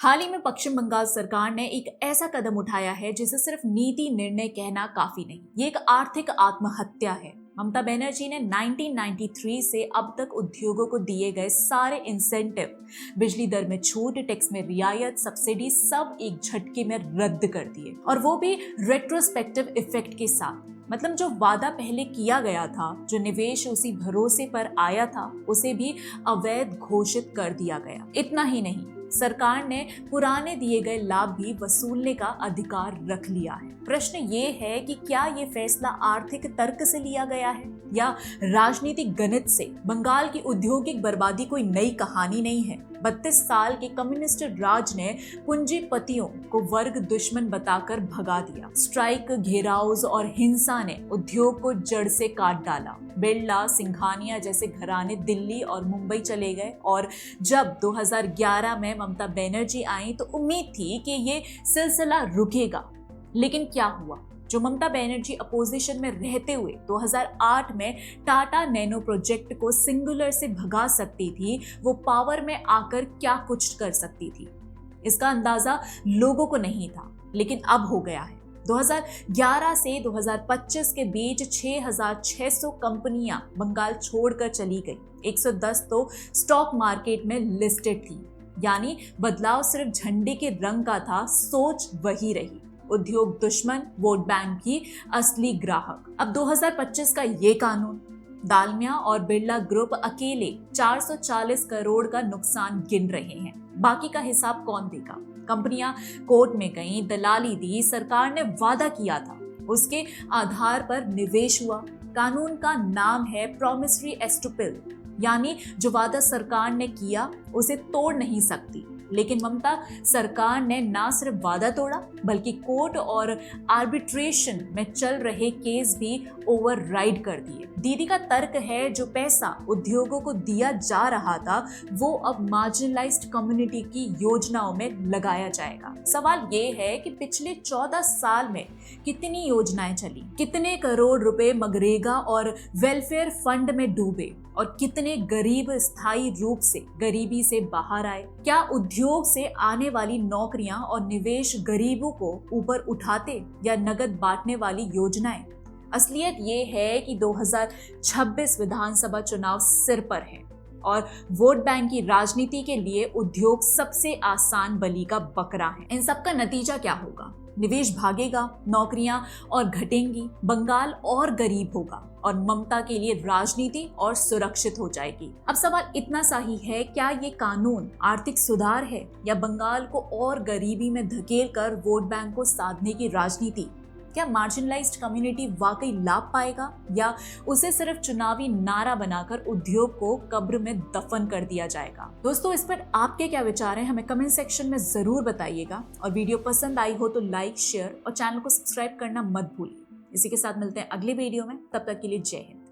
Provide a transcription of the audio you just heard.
हाल ही में पश्चिम बंगाल सरकार ने एक ऐसा कदम उठाया है जिसे सिर्फ नीति निर्णय कहना काफी नहीं, ये एक आर्थिक आत्महत्या है। ममता बनर्जी ने 1993 से अब तक उद्योगों को दिए गए सारे इंसेंटिव, बिजली दर में छूट, टैक्स में रियायत, सब्सिडी सब एक झटके में रद्द कर दिए, और वो भी रेट्रोस्पेक्टिव इफेक्ट के साथ। मतलब जो वादा पहले किया गया था, जो निवेश उसी भरोसे पर आया था, उसे भी अवैध घोषित कर दिया गया। इतना ही नहीं, सरकार ने पुराने दिए गए लाभ भी वसूलने का अधिकार रख लिया है। प्रश्न ये है कि क्या ये फैसला आर्थिक तर्क से लिया गया है या राजनीतिक गणित से? बंगाल की औद्योगिक बर्बादी कोई नई कहानी नहीं है। 32 साल के कम्युनिस्ट राज ने पूंजीपतियों को वर्ग दुश्मन बताकर भगा दिया। स्ट्राइक, घेराव और हिंसा ने उद्योग को जड़ से काट डाला। बिरला, सिंघानिया जैसे घराने दिल्ली और मुंबई चले गए, और जब 2011 में ममता बनर्जी आई तो उम्मीद थी कि ये सिलसिला रुकेगा। लेकिन क्या हुआ? जो ममता बनर्जी अपोजिशन में रहते हुए 2008 में टाटा नैनो प्रोजेक्ट को सिंगुलर से भगा सकती थी, वो पावर में आकर क्या कुछ कर सकती थी, इसका अंदाजा लोगों को नहीं था। लेकिन अब हो गया है। 2011 से 2025 के बीच 6,600 कंपनियां बंगाल छोड़कर चली गई। 110 तो स्टॉक मार्केट में लिस्टेड थी। यानी बदलाव सिर्फ झंडे के रंग का था, सोच वही रही। उद्योग दुश्मन, वोट बैंक की असली ग्राहक। अब 2025 का ये कानून, दालमिया और बिरला ग्रुप अकेले 440 करोड़ का नुकसान गिन रहे हैं। बाकी का हिसाब कौन देगा? कंपनियां कोर्ट में गई, दलाली दी, सरकार ने वादा किया था, उसके आधार पर निवेश हुआ। कानून का नाम है प्रॉमिसरी एस्टुपिल, यानी जो वादा सरकार ने किया उसे तोड़ नहीं सकती। लेकिन ममता सरकार ने ना सिर्फ वादा तोड़ा, बल्कि कोर्ट और आर्बिट्रेशन में चल रहे केस भी ओवरराइड कर दिए। दीदी का तर्क है जो पैसा उद्योगों को दिया जा रहा था वो अब मार्जिनलाइज्ड कम्युनिटी की योजनाओं में लगाया जाएगा। सवाल ये है कि पिछले 14 साल में कितनी योजनाएं चली, कितने करोड़ रुपए मनरेगा और वेलफेयर फंड में डूबे, और कितने गरीब स्थायी रूप से गरीबी से बाहर आए? क्या उद्योग से आने वाली नौकरियां और निवेश गरीबों को ऊपर उठाते या नगद बांटने वाली योजनाएं? असलियत ये है कि 2026 विधानसभा चुनाव सिर पर है, और वोट बैंक की राजनीति के लिए उद्योग सबसे आसान बलि का बकरा है। इन सब का नतीजा क्या होगा? निवेश भागेगा, नौकरियां और घटेंगी, बंगाल और गरीब होगा, और ममता के लिए राजनीति और सुरक्षित हो जाएगी। अब सवाल इतना सा ही है, क्या ये कानून आर्थिक सुधार है या बंगाल को और गरीबी में धकेल कर वोट बैंक को साधने की राजनीति? क्या मार्जिनलाइज्ड कम्युनिटी वाकई लाभ पाएगा, या उसे सिर्फ चुनावी नारा बनाकर उद्योग को कब्र में दफन कर दिया जाएगा? दोस्तों, इस पर आपके क्या विचार हैं हमें कमेंट सेक्शन में जरूर बताइएगा, और वीडियो पसंद आई हो तो लाइक, शेयर और चैनल को सब्सक्राइब करना मत भूलिए। इसी के साथ मिलते हैं अगले वीडियो में, तब तक के लिए जय हिंद।